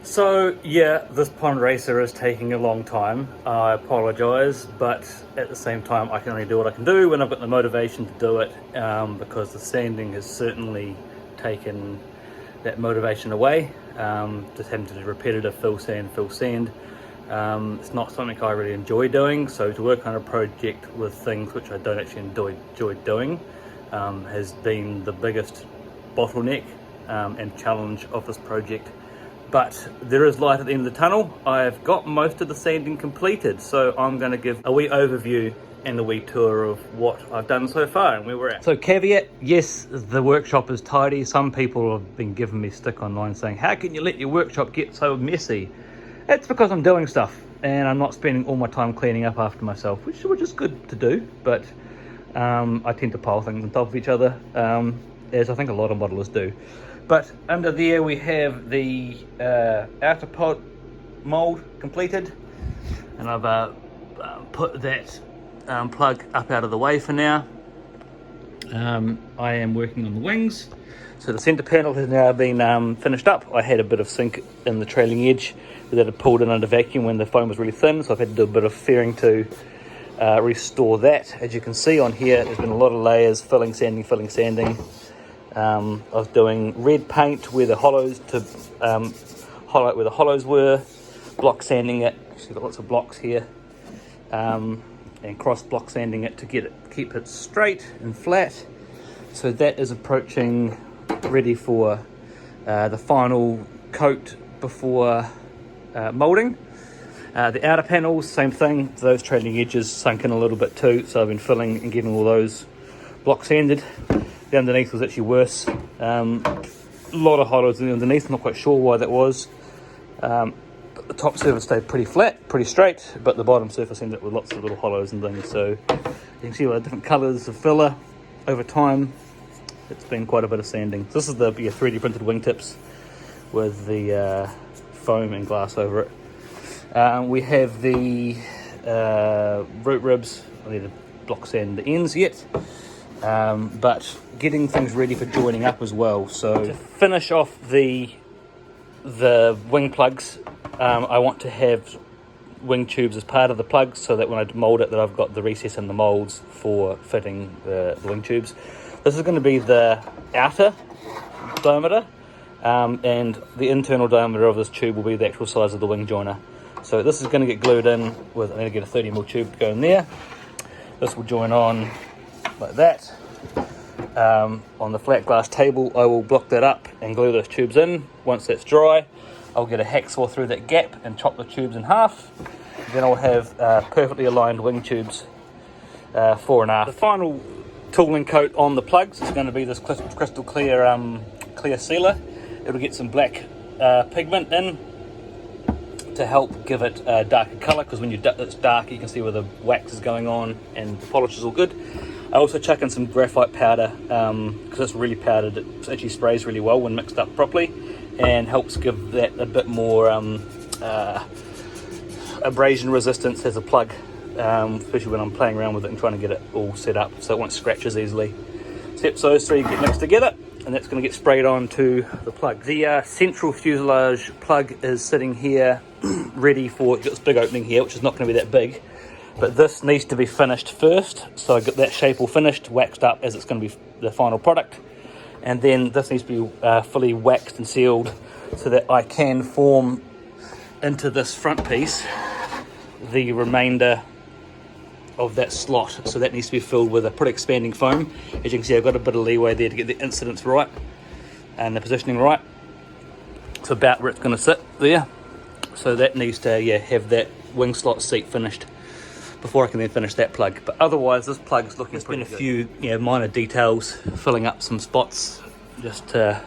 So yeah, this pond racer is taking a long time. I apologise, but at the same time I can only do what I can do when I've got the motivation to do it, because the sanding has certainly taken that motivation away. Just having to do repetitive fill sand. It's not something I really enjoy doing, so to work on a project with things which I don't actually enjoy doing has been the biggest bottleneck and challenge of this project. But there is light at the end of the tunnel. I've got most of the sanding completed, so I'm going to give a wee overview and a wee tour of what I've done so far and where we're at. So caveat, yes, the workshop is tidy. Some people have been giving me stick online saying, how can you let your workshop get so messy? It's because I'm doing stuff and I'm not spending all my time cleaning up after myself, which is good to do, but I tend to pile things on top of each other, as I think a lot of modelers do. But under there we have the outer pod mould completed, and I've put that plug up out of the way for now. I am working on the wings. So the centre panel has now been finished up. I had a bit of sink in the trailing edge that had pulled in under vacuum when the foam was really thin, so I've had to do a bit of fairing to restore that. As you can see on here, there's been a lot of layers, filling, sanding. I was doing red paint where the hollows to highlight where the hollows were, block sanding it. Actually got lots of blocks here, and cross block sanding it to keep it straight and flat. So that is approaching ready for the final coat before moulding. The outer panels, same thing. Those trailing edges sunk in a little bit too, so I've been filling and getting all those blocks sanded. The underneath was actually worse. A lot of hollows in the underneath, not quite sure why that was. The top surface stayed pretty flat, pretty straight, but the bottom surface ended up with lots of little hollows and things. So you can see all the different colours of filler over time. It's been quite a bit of sanding. So this is the 3D printed wingtips with the foam and glass over it. We have the root ribs. I need to block sand the ends yet. But getting things ready for joining up as well. So to finish off the wing plugs, I want to have wing tubes as part of the plugs, so that when I mould it, that I've got the recess in the moulds for fitting the wing tubes. This is going to be the outer diameter, and the internal diameter of this tube will be the actual size of the wing joiner. So this is going to get glued in with, I need to get a 30mm tube to go in there. This will join on like that. On the flat glass table, I will block that up and glue those tubes in. Once that's dry, I'll get a hacksaw through that gap and chop the tubes in half. Then I'll have perfectly aligned wing tubes fore and aft. The final tooling coat on the plugs is going to be this crystal clear clear sealer. It'll get some black pigment in to help give it a darker colour, because when it's dark you can see where the wax is going on and the polish is all good. I also chuck in some graphite powder, because it's really powdered. It actually sprays really well when mixed up properly and helps give that a bit more abrasion resistance as a plug, especially when I'm playing around with it and trying to get it all set up so it won't scratch as easily. So those three get mixed together, and that's going to get sprayed on to the plug. The central fuselage plug is sitting here ready for this big opening here, which is not going to be that big. But this needs to be finished first, so I get that shape all finished, waxed up as it's going to be the final product. And then this needs to be fully waxed and sealed so that I can form into this front piece the remainder of that slot. So that needs to be filled with a pretty expanding foam. As you can see, I've got a bit of leeway there to get the incidence right and the positioning right. It's about where it's going to sit there. So that needs to have that wing slot seat finished before I can then finish that plug. But otherwise this plug is looking pretty good. There's been a few minor details, filling up some spots just to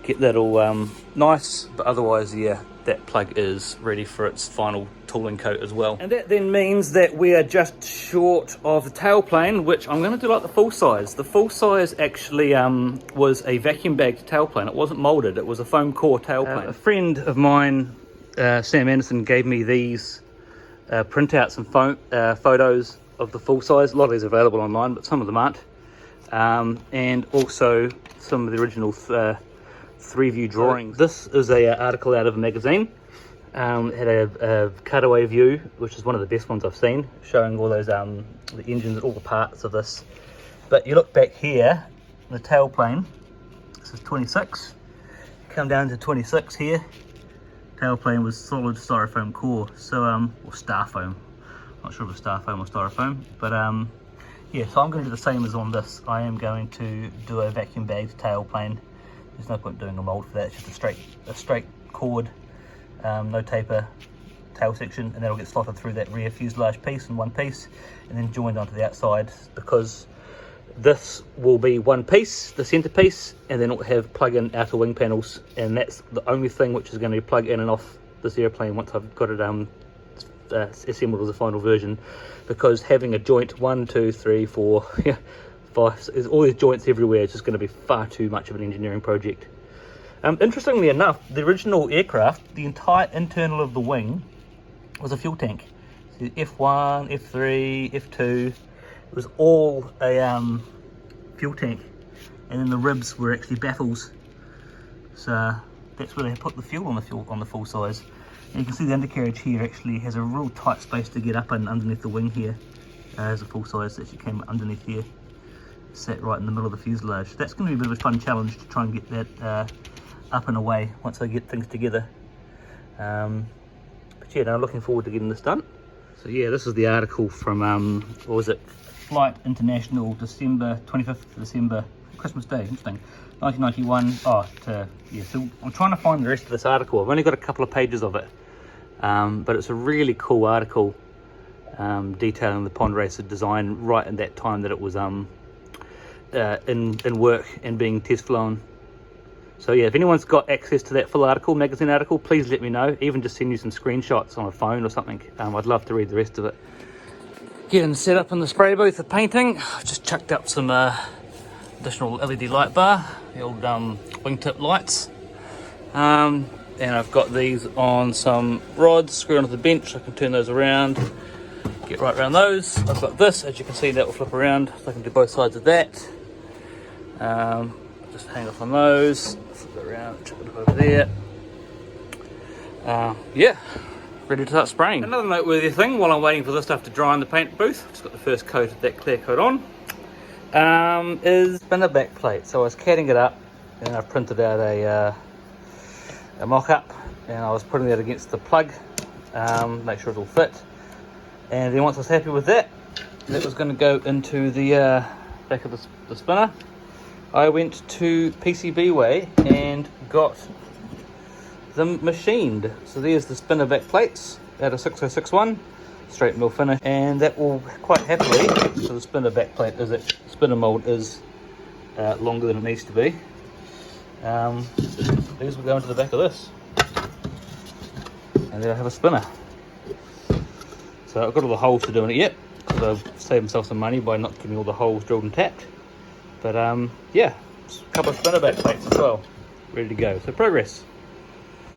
get that all nice, but otherwise that plug is ready for its final tooling coat as well. And that then means that we are just short of the tailplane, which I'm going to do like the full size. The full size actually was a vacuum bagged tailplane. It wasn't moulded, it was a foam core tailplane. A friend of mine, Sam Anderson, gave me these printouts and photos of the full size. A lot of these are available online, but some of them aren't. And also some of the original 3-view drawings. This is a article out of a magazine. It had a cutaway view, which is one of the best ones I've seen, showing all those the engines and all the parts of this. But you look back here, the tailplane, this is 26. Come down to 26 here. Tailplane was solid styrofoam core, so or styrofoam. Not sure if it's styrofoam or styrofoam, but yeah. So I'm going to do the same as on this. I am going to do a vacuum bagged tailplane. There's no point doing a mold for that. It's just a straight cord, no taper tail section, and that'll get slotted through that rear fuselage piece in one piece, and then joined onto the outside, because this will be one piece, the center piece, and then it will have plug-in outer wing panels, and that's the only thing which is going to be plugged in and off this airplane once I've got it assembled as a final version. Because having a joint 1, 2, 3, 4, 5, there's all these joints everywhere. It's just going to be far too much of an engineering project. Interestingly enough, the original aircraft, the entire internal of the wing was a fuel tank. So F1, F3, F2. It was all a fuel tank, and then the ribs were actually baffles. So that's where they put the fuel on the full size. And you can see the undercarriage here actually has a real tight space to get up and underneath the wing here. As a full size that actually came underneath here, sat right in the middle of the fuselage. That's going to be a bit of a fun challenge to try and get that up and away once I get things together. But yeah, no, I'm looking forward to getting this done. So yeah, this is the article from what was it? Flight International, December 25th of December, Christmas Day, interesting, 1991. Yeah, so I'm trying to find the rest of this article. I've only got a couple of pages of it, but it's a really cool article detailing the pond racer design right in that time that it was in work and being test flown. So yeah, if anyone's got access to that full article, magazine article, please let me know. Even just send you some screenshots on a phone or something. I'd love to read the rest of it. Getting set up in the spray booth for painting. I've just chucked up some additional LED light bar, the old wingtip lights. And I've got these on some rods, screw onto the bench. I can turn those around, get right around those. I've got this, as you can see, that will flip around, so I can do both sides of that. Just hang off on those, flip it around, chuck it over there. Yeah. Ready to start spraying. Another noteworthy thing while I'm waiting for this stuff to dry in the paint booth, just got the first coat of that clear coat on, is spinner back plate. So I was catting it up, and I printed out a mock-up, and I was putting that against the plug, make sure it all fit. And then once I was happy with that, that was going to go into the back of the spinner. I went to PCBWay and got them machined. So there's the spinner back plates out of 6061, straight mill finish, and that will quite happily, so the spinner back plate is it, spinner mold is longer than it needs to be. These will go into the back of this, and then I have a spinner. So I've got all the holes to doing it yet, because I've saved myself some money by not getting all the holes drilled and tapped. But yeah, a couple of spinner back plates as well, ready to go. So progress.